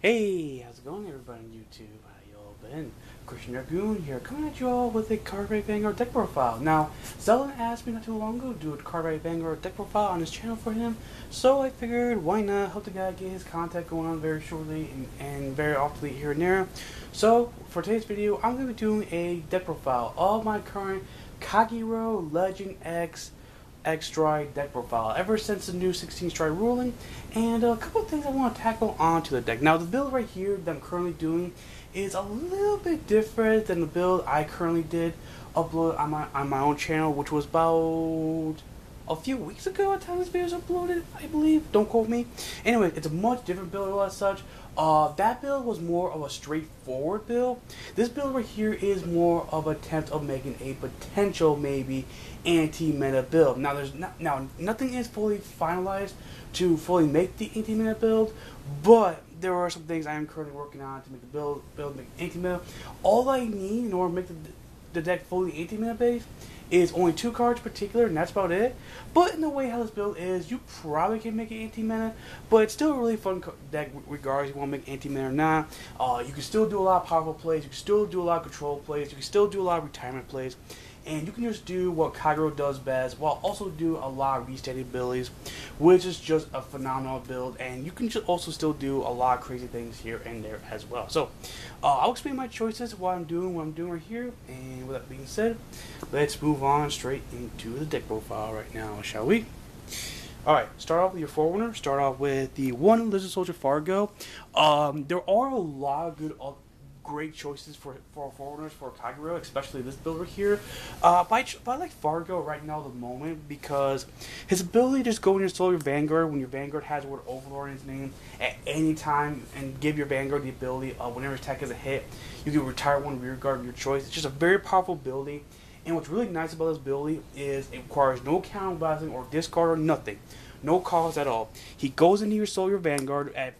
Hey, how's it going everybody on YouTube? How y'all been? Christian Dragoon here, coming at you all with a CardFight Vanguard Deck Profile. Now, Xaldin asked me not too long ago to do a CardFight Vanguard Deck Profile on his channel for him, so I figured why not help the guy get his content going on very shortly and very often here and there. So, for today's video, I'm going to be doing a deck profile of my current Kagero Legend X stride deck profile ever since the new 16 stride ruling, and a couple of things I want to tackle onto the deck. Now, the build right here that I'm currently doing is a little bit different than the build I currently did upload on my own channel, which was about a few weeks ago at the time this video was uploaded, I believe. Don't quote me. Anyway, it's a much different build as such. That build was more of a straightforward build. This build right here is more of an attempt of making a potential maybe anti-meta build. Now nothing is fully finalized to fully make the anti-meta build, but there are some things I am currently working on to make the build make anti-meta. All I need in order to make the deck fully anti-meta based is only 2 cards in particular, and that's about it. But in the way how this build is, you probably can make it anti-meta, but it's still a really fun deck regardless if you want to make anti-meta or not. You can still do a lot of powerful plays, you can still do a lot of control plays, you can still do a lot of retirement plays, and you can just do what Kagero does best while also do a lot of restating abilities, which is just a phenomenal build, and you can also still do a lot of crazy things here and there as well. So I'll explain my choices, what I'm doing right here, and with that being said, let's move on straight into the deck profile right now, shall we? Alright, start off with your Forerunner. Start off with the 1 Lizard Soldier Fargo. There are a lot of great choices for Forerunners for Kagero, especially this build right here. But I like Fargo right now at the moment because his ability to just go in your Soldier Vanguard when your Vanguard has the word Overlord in its name at any time and give your Vanguard the ability of whenever attack is a hit, you can retire one rear guard of your choice. It's just a very powerful ability. And what's really nice about this ability is it requires no counterblast or discard or nothing. No cost at all. He goes into your Soldier Vanguard at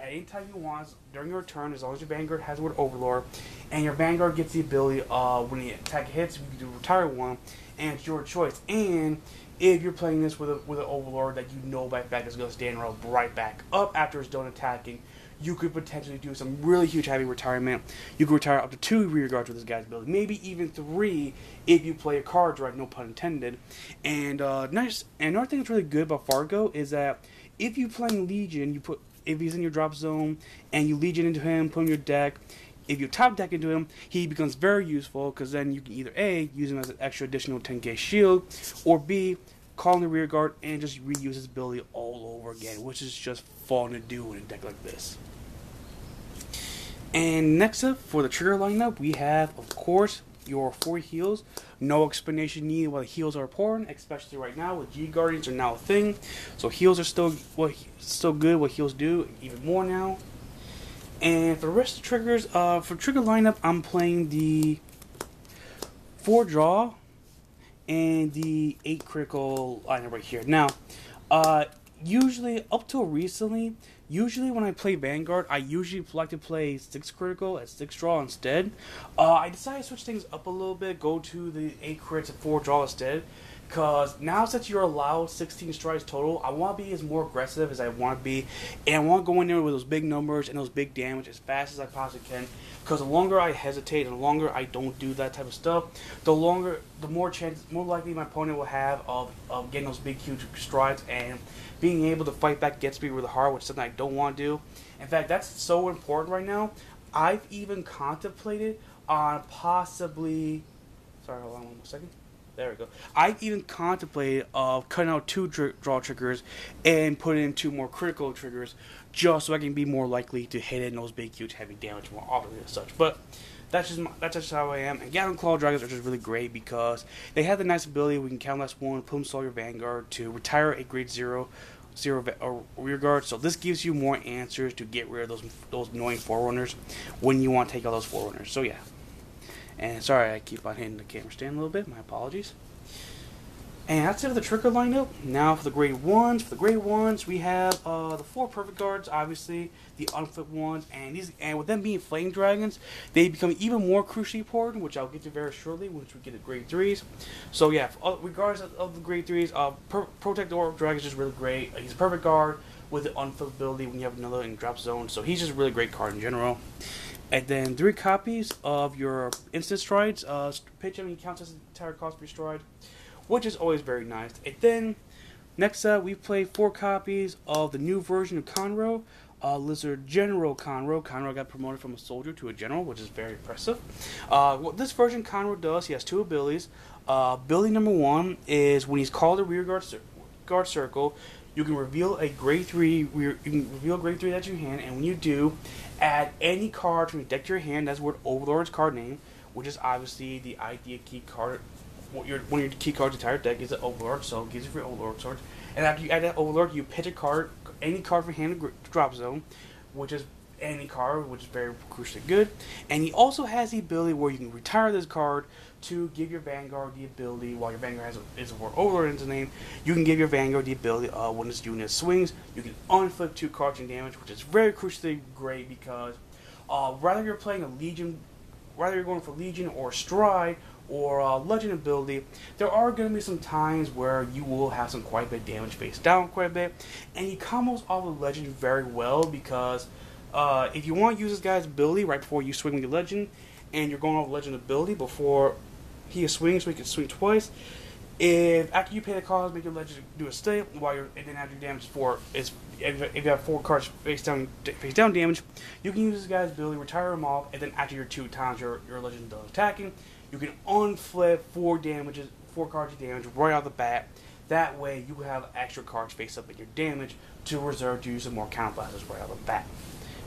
any time you want during your turn, as long as your Vanguard has the word Overlord, and your Vanguard gets the ability when the attack hits, you can retire one, and it's your choice. And if you're playing this with an Overlord that you know by fact is going to stand right back up after it's done attacking, you could potentially do some really huge heavy retirement. You could retire up to 2 rear guards with this guy's ability, maybe even 3 if you play your cards right, no pun intended. And nice. And another thing that's really good about Fargo is that if you playing Legion, if he's in your drop zone and you Legion into him, put him in your deck, if you top deck into him, he becomes very useful because then you can either A, use him as an extra additional 10k shield, or B, call in the rear guard and just reuse his ability all over again, which is just fun to do in a deck like this. And next up, for the trigger lineup, we have, of course, your 4 heals. No explanation needed why the heals are important, especially right now with G Guardians are now a thing. So heals are still good. What heals do even more now. And for the rest of the triggers, for trigger lineup, I'm playing the 4 draw and the 8 critical lineup right here. Now, usually up till recently, when I play Vanguard, I usually like to play 6 critical at 6 draw instead. I decided to switch things up a little bit, go to the 8 crits and 4 draw instead. Because now since you're allowed 16 strides total, I want to be as more aggressive as I want to be. And I want to go in there with those big numbers and those big damage as fast as I possibly can. Because the longer I hesitate and the longer I don't do that type of stuff, the more likely my opponent will have of getting those big huge strides, and being able to fight back gets me really hard, which is something I don't want to do. In fact, that's so important right now. I've even contemplated on possibly, sorry, hold on one second. There we go. I've even contemplated of cutting out 2 draw triggers and putting in 2 more critical triggers, just so I can be more likely to hit in those big, huge, heavy damage more often and such. But that's just how I am. And Gathering Claw Dragons are just really great because they have the nice ability we can count last 1, put them Soldier Vanguard to retire a grade 0 rear guard. So this gives you more answers to get rid of those annoying Forerunners when you want to take out those Forerunners. So yeah. And sorry, I keep on hitting the camera stand a little bit. My apologies. And that's it for the trigger lineup. Now for the grade 1s. For the grade 1s, we have the 4 perfect guards, obviously, the unflipped ones, and with them being flame dragons, they become even more crucially important, which I'll get to very shortly once we get to grade 3s. So yeah, regardless of the grade 3s, Protect the Orc Dragon is just really great. He's a perfect guard. with the unflippability when you have another in drop zone. So he's just a really great card in general. And then 3 copies of your instant strides. Pitch him, he counts as the entire cost per stride, which is always very nice. And then next up, we play 4 copies of the new version of Conroe, Lizard General Conroe. Conroe got promoted from a soldier to a general, which is very impressive. What this version Conroe does, he has 2 abilities. Ability number 1 is when he's called a rear guard circle, you can reveal a grade 3. You can reveal grade 3 that's in your hand, and when you do, add any card from your deck to your hand. That's the word Overlord's card name, which is obviously the idea key card. One of your key cards entire deck is an Overlord, so it gives you free Overlord cards. And after you add that Overlord, you pitch a card, any card from hand to drop zone, which is any card, which is very crucially good. And he also has the ability where you can retire this card to give your Vanguard the ability, while your Vanguard is a word Overlord in its name, you can give your Vanguard the ability when this unit swings, you can unflip 2 cards in damage, which is very crucially great because whether you're playing a Legion, whether you're going for Legion or Stride or Legend ability, there are going to be some times where you will have some quite a bit of damage face down quite a bit, and he combos all the Legend very well because if you want to use this guy's ability right before you swing with your Legend, and you're going off Legend ability before he swings, so he can swing twice. If after you pay the cost, make your Legend do a stay, while you're, and then after your damage if you have 4 cards face down damage, you can use this guy's ability, retire him off, and then after your 2 times your Legend does attacking, you can unflip 4 cards of damage right out the bat. That way you have extra cards face up in your damage to reserve to use some more counter blasts right out the bat,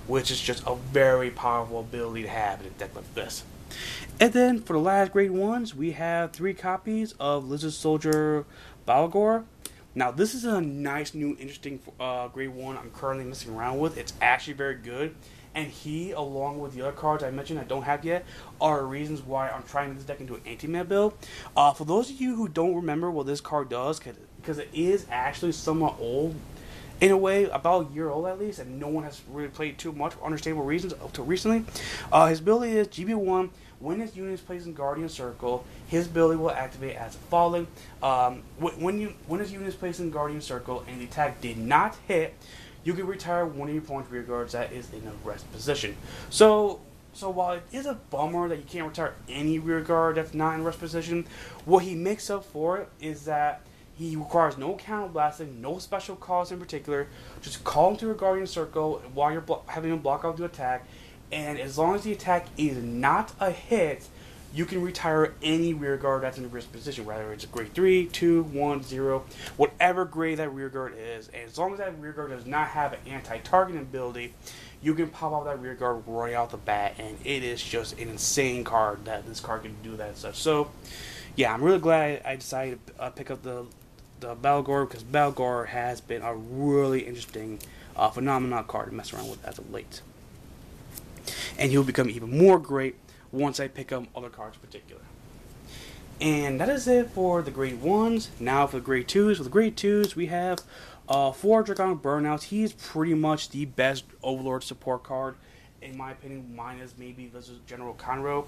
which is just a very powerful ability to have in a deck like this. And then for the last grade 1s, we have 3 copies of Lizard Soldier Balgor. Now this is a nice new interesting grade 1 I'm currently messing around with. It's actually very good, and he, along with the other cards I mentioned I don't have yet, are reasons why I'm trying this deck into an anti-mana build. For those of you who don't remember what this card does, because it is actually somewhat old, in a way, about a year old at least, and no one has really played too much for understandable reasons up to recently. His ability is GB1. When this unit is placed in Guardian Circle, his ability will activate as following. When this unit is placed in Guardian Circle and the attack did not hit, you can retire one of your opponent's rear guards that is in a rest position. So while it is a bummer that you can't retire any rear guard that's not in rest position, what he makes up for it is that he requires no counter blasting, no special calls in particular. Just call him to a Guardian Circle while you're having him block out the attack, and as long as the attack is not a hit, you can retire any rear guard that's in the risk position, whether it's a grade 3, 2, 1, 0, whatever grade that rear guard is. And as long as that rear guard does not have an anti-targeting ability, you can pop off that rear guard right out the bat, and it is just an insane card that this card can do that and such. So, yeah, I'm really glad I decided to pick up the Balgor, because Balgor has been a really interesting phenomenon card to mess around with as of late. And he'll become even more great once I pick up other cards in particular. And that is it for the grade 1s. Now for the grade 2s. For the grade 2s, we have 4 Dragonic Burnouts. He's pretty much the best Overlord support card, in my opinion, minus maybe this is General Conroe.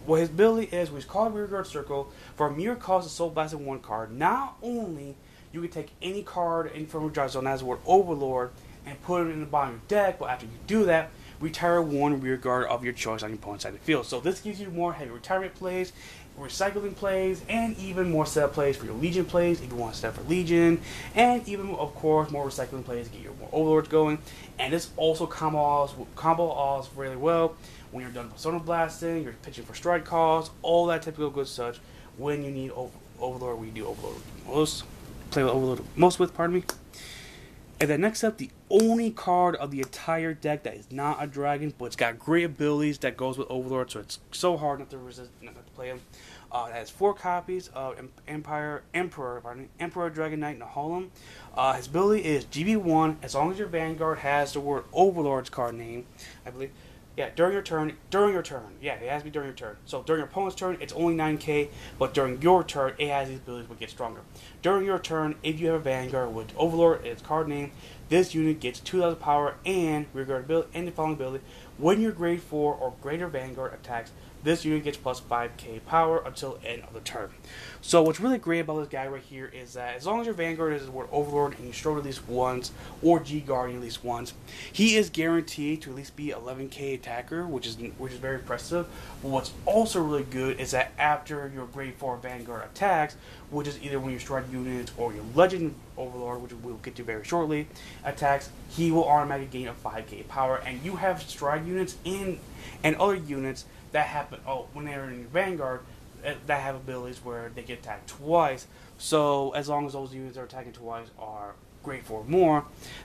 What his ability is, which is called Rearguard Circle, for a mere cost of Soul Blasting 1 card, not only you can take any card from a drop zone as the word Overlord and put it in the bottom of your deck, but after you do that, retire 1 rear guard of your choice on your opponent's side of the field. So this gives you more heavy retirement plays, recycling plays, and even more setup plays for your Legion plays if you want to set up for Legion, and even, of course, more recycling plays to get your more Overlords going. And this also combo alls really well when you're done Persona Blasting, you're pitching for stride calls, all that typical good such when you need Overlord, we do Overlord most, play with Overlord most with, pardon me. And then next up, the only card of the entire deck that is not a dragon, but it's got great abilities that goes with Overlord, so it's so hard not to play him. It has 4 copies of Emperor Dragon Knight Nahalem. His ability is GB1, as long as your Vanguard has the word Overlord's card name, I believe. Yeah, during your turn. Yeah, it has to be during your turn. So during your opponent's turn, it's only 9k, but during your turn, it has these abilities will get stronger. During your turn, if you have a Vanguard with Overlord, its card name, this unit gets 2,000 power and rearguard ability and the following ability. When your grade 4 or greater Vanguard attacks, this unit gets plus 5k power until end of the turn. So what's really great about this guy right here is that as long as your Vanguard is the word Overlord and you strode at least once, or G-Guardian at least once, he is guaranteed to at least be 11k attacker, which is very impressive. But what's also really good is that after your grade 4 Vanguard attacks, which is either when your stride units or your Legend Overlord, which we'll get to very shortly, attacks, he will automatically gain a 5k power, and you have stride units and other units that happen when they're in your Vanguard that have abilities where they get attacked twice. So as long as those units that are attacking twice are grade 4 or more,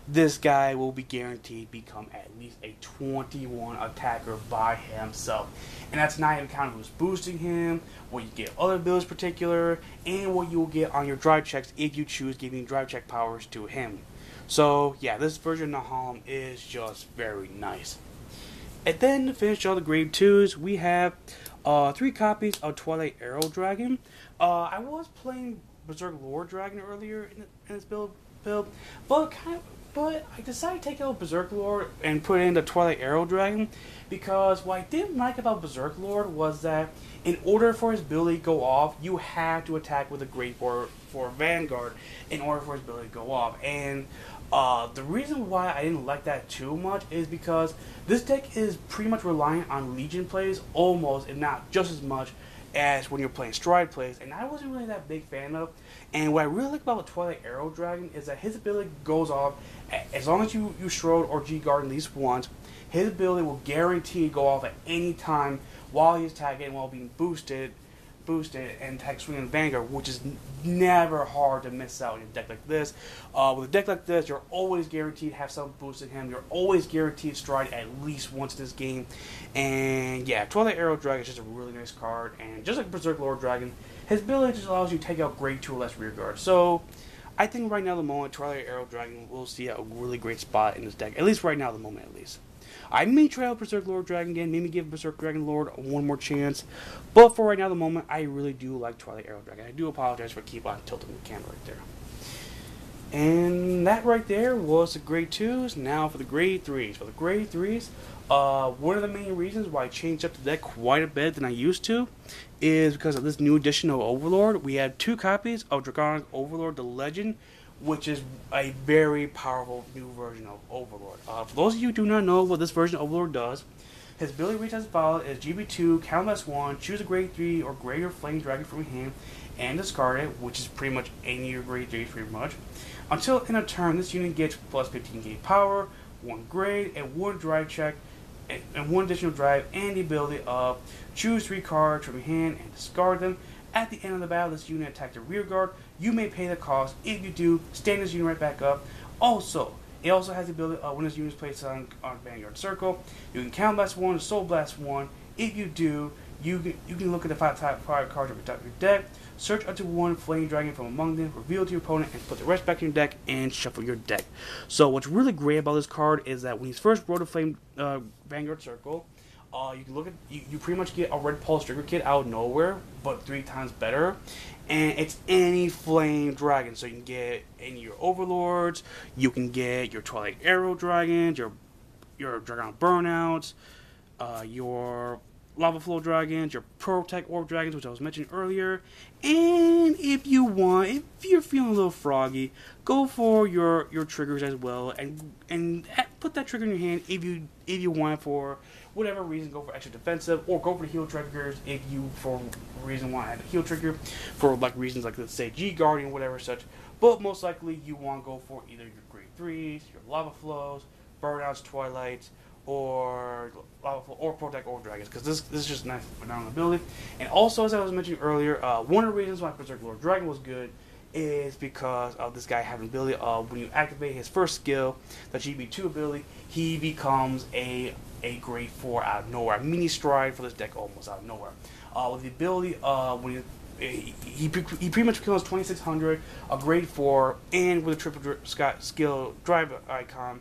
this guy will be guaranteed to become at least a 21 attacker by himself. And that's not even counting who's boosting him, what you get other abilities particular, and what you will get on your drive checks if you choose giving drive check powers to him. So yeah, this version of Nahum is just very nice. And then to finish all the grade 2s, we have 3 copies of Twilight Arrow Dragon. I was playing Berserk Lord Dragon earlier in this build, but I decided to take out Berserk Lord and put in the Twilight Arrow Dragon because what I didn't like about Berserk Lord was that in order for his ability to go off, you had to attack with a grade 4 Vanguard in order for his ability to go off. And the reason why I didn't like that too much is because this deck is pretty much reliant on Legion plays, almost, if not just as much as when you're playing Stride plays, and I wasn't really that big fan of. And what I really like about the Twilight Arrow Dragon is that his ability goes off as long as you Strode or G-Guard at least once. His ability will guarantee to go off at any time while he's attacking, while being boosted and attack swing and Vanguard, which is never hard to miss out in a deck like this. With a deck like this, you're always guaranteed to have something boosting him. You're always guaranteed to stride at least once this game. And yeah, Twilight Arrow Dragon is just a really nice card. And just like Berserk Lord Dragon, his ability just allows you to take out grade 2 or less rearguard. So I think right now at the moment, Twilight Arrow Dragon will see a really great spot in this deck. At least right now at the moment, at least. I may try out Berserk Lord Dragon again, maybe give Berserk Dragon Lord one more chance. But for right now, at the moment, I really do like Twilight Arrow Dragon. I do apologize for keep on tilting the camera right there. And that right there was the grade 2s. Now for the grade 3s. For the grade 3s, one of the main reasons why I changed up the deck quite a bit than I used to is because of this new edition of Overlord. We have 2 copies of Draconic Overlord, the Legend, which is a very powerful new version of Overlord. For those of you who do not know what this version of Overlord does, his ability reads as follows: is GB2, count less 1, choose a grade 3 or greater Flame Dragon from your hand, and discard it, which is pretty much any of your grade 3s pretty much. Until end of turn, this unit gets plus 15k power, 1 grade, and 1 drive check, and 1 additional drive, and the ability of choose 3 cards from your hand and discard them. At the end of the battle, this unit attacks the rear guard. You may pay the cost. If you do, stand this unit right back up. Also, it also has the ability when this unit is placed on Vanguard Circle, you can Count Blast 1, Soul Blast 1. If you do, you can look at the top 5 cards of your deck, search up to 1 Flame Dragon from among them, reveal it to your opponent, and put the rest back in your deck, and shuffle your deck. So what's really great about this card is that when he's first brought to Flame Vanguard Circle, you can look at you pretty much get a Red Pulse Trigger Kit out of nowhere, but 3 times better, and it's any Flame Dragon. So you can get any of your Overlords, you can get your Twilight Arrow Dragons, your Dragon Burnouts, your Lava Flow Dragons, your Protect Orb Dragons, which I was mentioning earlier. And if you want, if you're feeling a little froggy, go for your triggers as well, and put that trigger in your hand if you want it for whatever reason. Go for extra defensive, or go for the heal triggers if you for a reason want to add a heal trigger for like reasons like, let's say, G Guardian, whatever such. But most likely you want to go for either your grade 3s, your Lava Flows, Burnouts, Twilights, or Protect Orb Dragons, because this is just nice phenomenal ability. And also, as I was mentioning earlier, one of the reasons why Berserk Lord Dragon was good is because of this guy having ability of when you activate his first skill, the GB2 ability, he becomes a grade 4 out of nowhere, a mini stride for this deck almost out of nowhere. With the ability when he pretty much becomes 2600, a grade 4, and with a triple skill drive icon.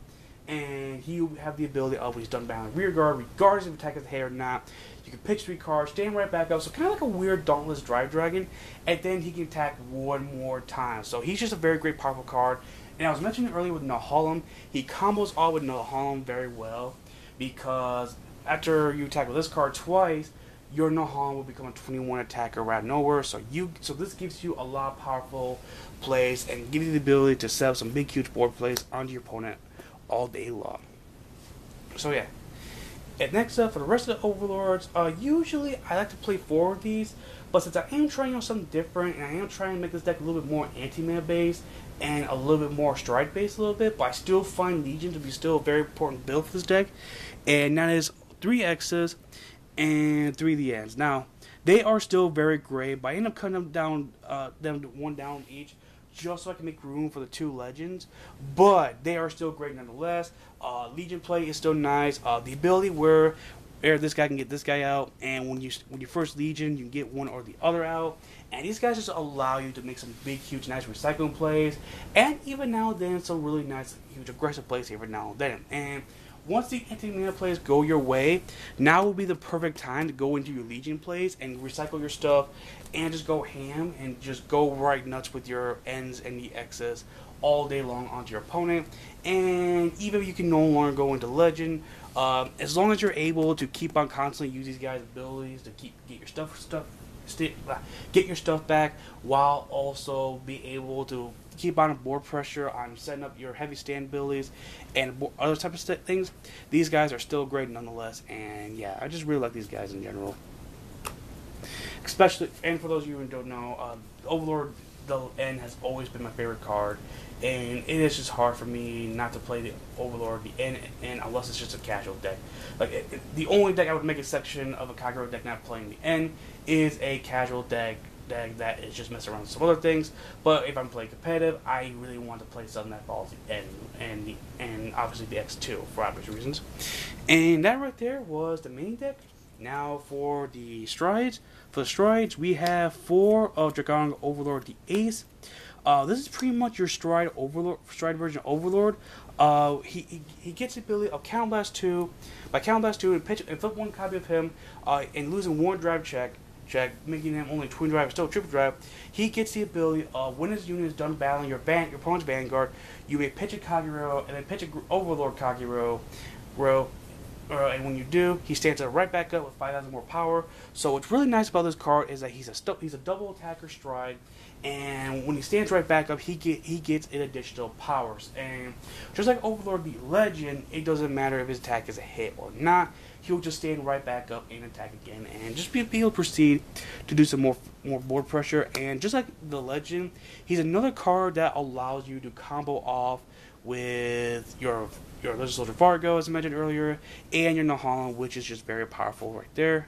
And he will have the ability of when he's done battling rear guard, regardless if attack is hit or not. You can pitch 3 cards, stand right back up. So kind of like a weird Dauntless Drive Dragon. And then he can attack 1 more time. So he's just a very great powerful card. And I was mentioning earlier with Nahalem, he combos all with Nahalem very well, because after you attack with this card twice, your Nahalem will become a 21 attacker right out of nowhere. So this gives you a lot of powerful plays and gives you the ability to set up some big huge board plays onto your opponent all day long. So yeah. And next up, for the rest of the Overlords, usually I like to play 4 of these, but since I am trying something different, and I am trying to make this deck a little bit more anti-mana based, and a little bit more stride based a little bit, but I still find Legion to be still a very important build for this deck, and that is 3 X's and 3 the Ends. Now, they are still very great, but I end up cutting them down, one down each, just so I can make room for the 2 Legends, but they are still great nonetheless. Legion play is still nice. The ability where this guy can get this guy out, and when you first Legion, you can get one or the other out, and these guys just allow you to make some big, huge, nice recycling plays, and even now and then some really nice, huge, aggressive plays every now and then. And once the anti-mana plays go your way, now will be the perfect time to go into your Legion plays and recycle your stuff and just go ham and just go right nuts with your Ends and the X's all day long onto your opponent. And even if you can no longer go into Legend, as long as you're able to keep on constantly use these guys' abilities to get your stuff back, while also be able to keep on board pressure on setting up your heavy stand abilities and other type of things, these guys are still great nonetheless. And yeah, I just really like these guys in general. Especially, and for those of you who don't know, Overlord the End has always been my favorite card, and it is just hard for me not to play the Overlord, the End, unless it's just a casual deck. Like the only deck I would make a section of a Kagero deck not playing the End is a casual deck that is just messing around with some other things. But if I'm playing competitive, I really want to play something that follows the End and obviously the X2 for obvious reasons. And that right there was the main deck. Now for the strides. For the strides, we have 4 of Dragon Overlord the Ace. This is pretty much your stride version of Overlord. He gets the ability of Counter Blast 2. By Counter Blast 2 and flip 1 copy of him and losing 1 drive check, making him only twin drive, still triple drive. He gets the ability of when his unit is done battling your opponent's Vanguard, you may pitch a Kagero and then pitch a Overlord Kagero, and when you do, he stands up right back up with 5,000 more power. So what's really nice about this card is that he's a double attacker stride, and when he stands right back up, he gets an additional powers. And just like Overlord the Legend, it doesn't matter if his attack is a hit or not. He'll just stand right back up and attack again, and just be able to proceed to do some more board pressure. And just like the Legend, he's another card that allows you to combo off with your Legend Soldier Vargo, as I mentioned earlier, and your Nahalem, which is just very powerful right there.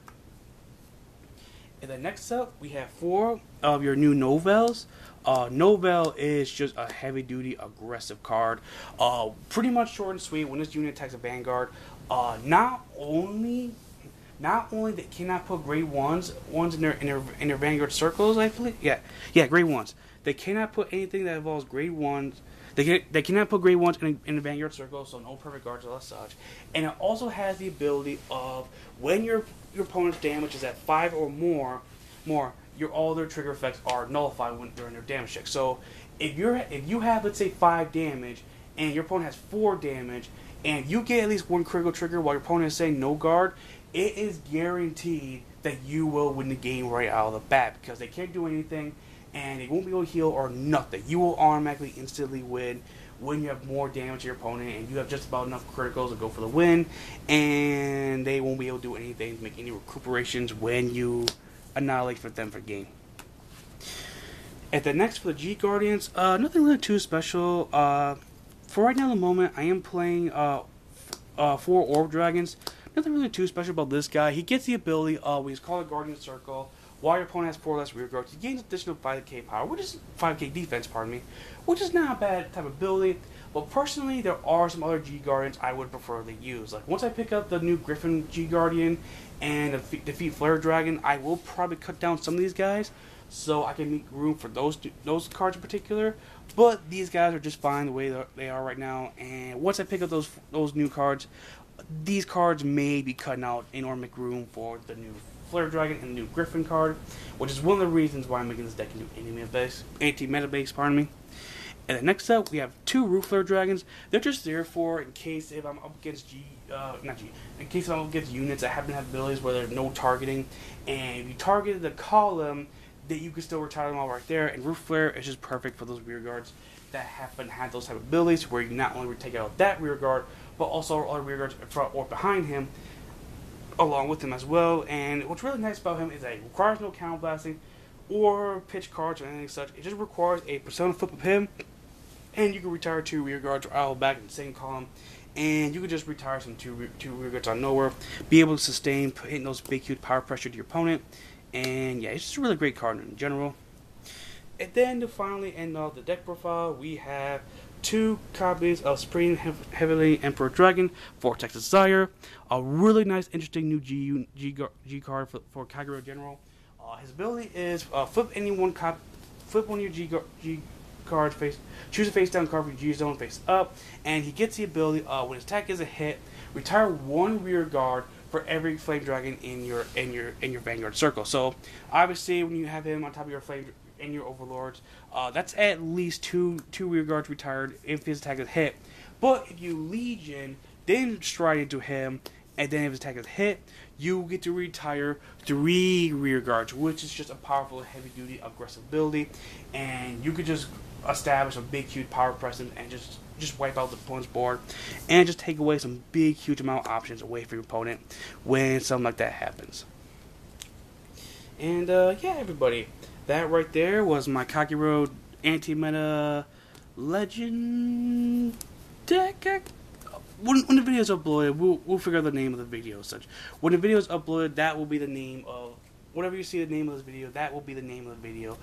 And then next up, we have 4 of your new Novels. Novel is just a heavy-duty, aggressive card. Pretty much short and sweet. When this unit attacks a Vanguard, not only they cannot put grade ones in their Vanguard circles, I believe. Yeah, grade ones. They cannot put anything that involves grade ones. They cannot put grade ones in the Vanguard circle, so no perfect guards or such. And it also has the ability of when your opponent's damage is at 5 or more, all their trigger effects are nullified during their damage check. So if you have, let's say, 5 damage and your opponent has 4 damage, and you get at least 1 critical trigger while your opponent is saying no guard, it is guaranteed that you will win the game right out of the bat, because they can't do anything and they won't be able to heal or nothing. You will automatically instantly win when you have more damage to your opponent and you have just about enough criticals to go for the win, and they won't be able to do anything to make any recuperations when you annihilate them for the game. At the next, for the G Guardians, nothing really too special. For right now, at the moment, I am playing 4 Orb Dragons. Nothing really too special about this guy. He gets the ability of, when he's called a Guardian Circle, while your opponent has 4 less rear guards, he gains additional 5k power, which is 5k defense, which is not a bad type of ability. But personally, there are some other G Guardians I would prefer to use. Like once I pick up the new Griffin G Guardian and defeat Flare Dragon, I will probably cut down some of these guys so I can make room for those cards in particular. But these guys are just fine the way they are right now. And once I pick up those new cards, these cards may be cutting out in order to make room for the new Flare Dragon and the new Griffin card, which is one of the reasons why I'm making this deck into anti-meta base, And then next up, we have 2 Roof Flare Dragons. They're just there for in case if I'm up against in case I'm up against units that happen to have abilities where there's no targeting, and if you targeted the column, that you can still retire them all right there. And Roof Flare is just perfect for those rear guards that happen to have those type of abilities, where you not only take out that rear guard, but also other rear guards in front or behind him, along with him as well. And what's really nice about him is that it requires no counter blasting or pitch cards or anything such. It just requires a persona flip of him, and you can retire 2 rear guards or out back in the same column, and you can just retire some two rear guards on nowhere, be able to sustain hitting those big huge power pressure to your opponent. And yeah, it's just a really great card in general. And then to finally end off the deck profile, we have 2 copies of Supreme Heavenly Emperor Dragon for Texas Desire. A really nice, interesting new G card for Kagero General. His ability is flip one of your G cards face, choose a face down card for your G zone face up, and he gets the ability when his attack is a hit, retire 1 rear guard for every flame dragon in your Vanguard circle. So obviously, when you have him on top of your flame and your overlords, that's at least two rear guards retired if his attack is hit. But if you Legion, then stride into him, and then if his attack is hit, you get to retire 3 rear guards, which is just a powerful, heavy-duty, aggressive ability, and you could just establish a big, huge power presence and just wipe out the opponent's board, and just take away some big, huge amount of options away from your opponent when something like that happens. And yeah, everybody, that right there was my Kagero anti-meta legend deck. When the video is uploaded, we'll figure out the name of the video as such. When the video is uploaded, that will be the name of whatever you see the name of this video. That will be the name of the video,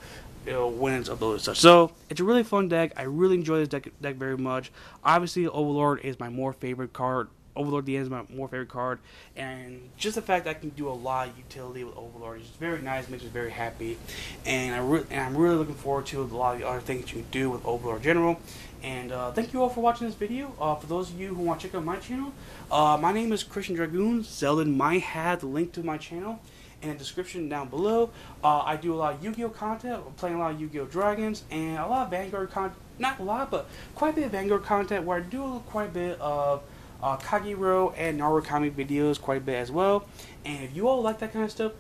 when it's uploaded as such. So it's a really fun deck. I really enjoy this deck very much. Obviously, Overlord is my more favorite card. Overlord DN is my more favorite card, and just the fact that I can do a lot of utility with Overlord is just very nice, makes me very happy, and I'm really looking forward to a lot of the other things you can do with Overlord General. And thank you all for watching this video. For those of you who want to check out my channel, my name is Christian Dragoon. Xaldin might have the link to my channel in the description down below. I do a lot of Yu-Gi-Oh content. I'm playing a lot of Yu-Gi-Oh Dragons, and a lot of Vanguard content. Not a lot, but quite a bit of Vanguard content, where I do quite a bit of Kagero and Narukami videos quite a bit as well. And if you all like that kind of stuff,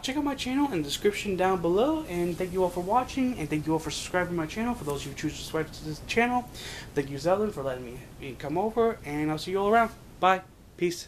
check out my channel in the description down below. And thank you all for watching, and thank you all for subscribing to my channel. For those who choose to subscribe to this channel, thank you, Xaldin, for letting me come over, and I'll see you all around. Bye. Peace.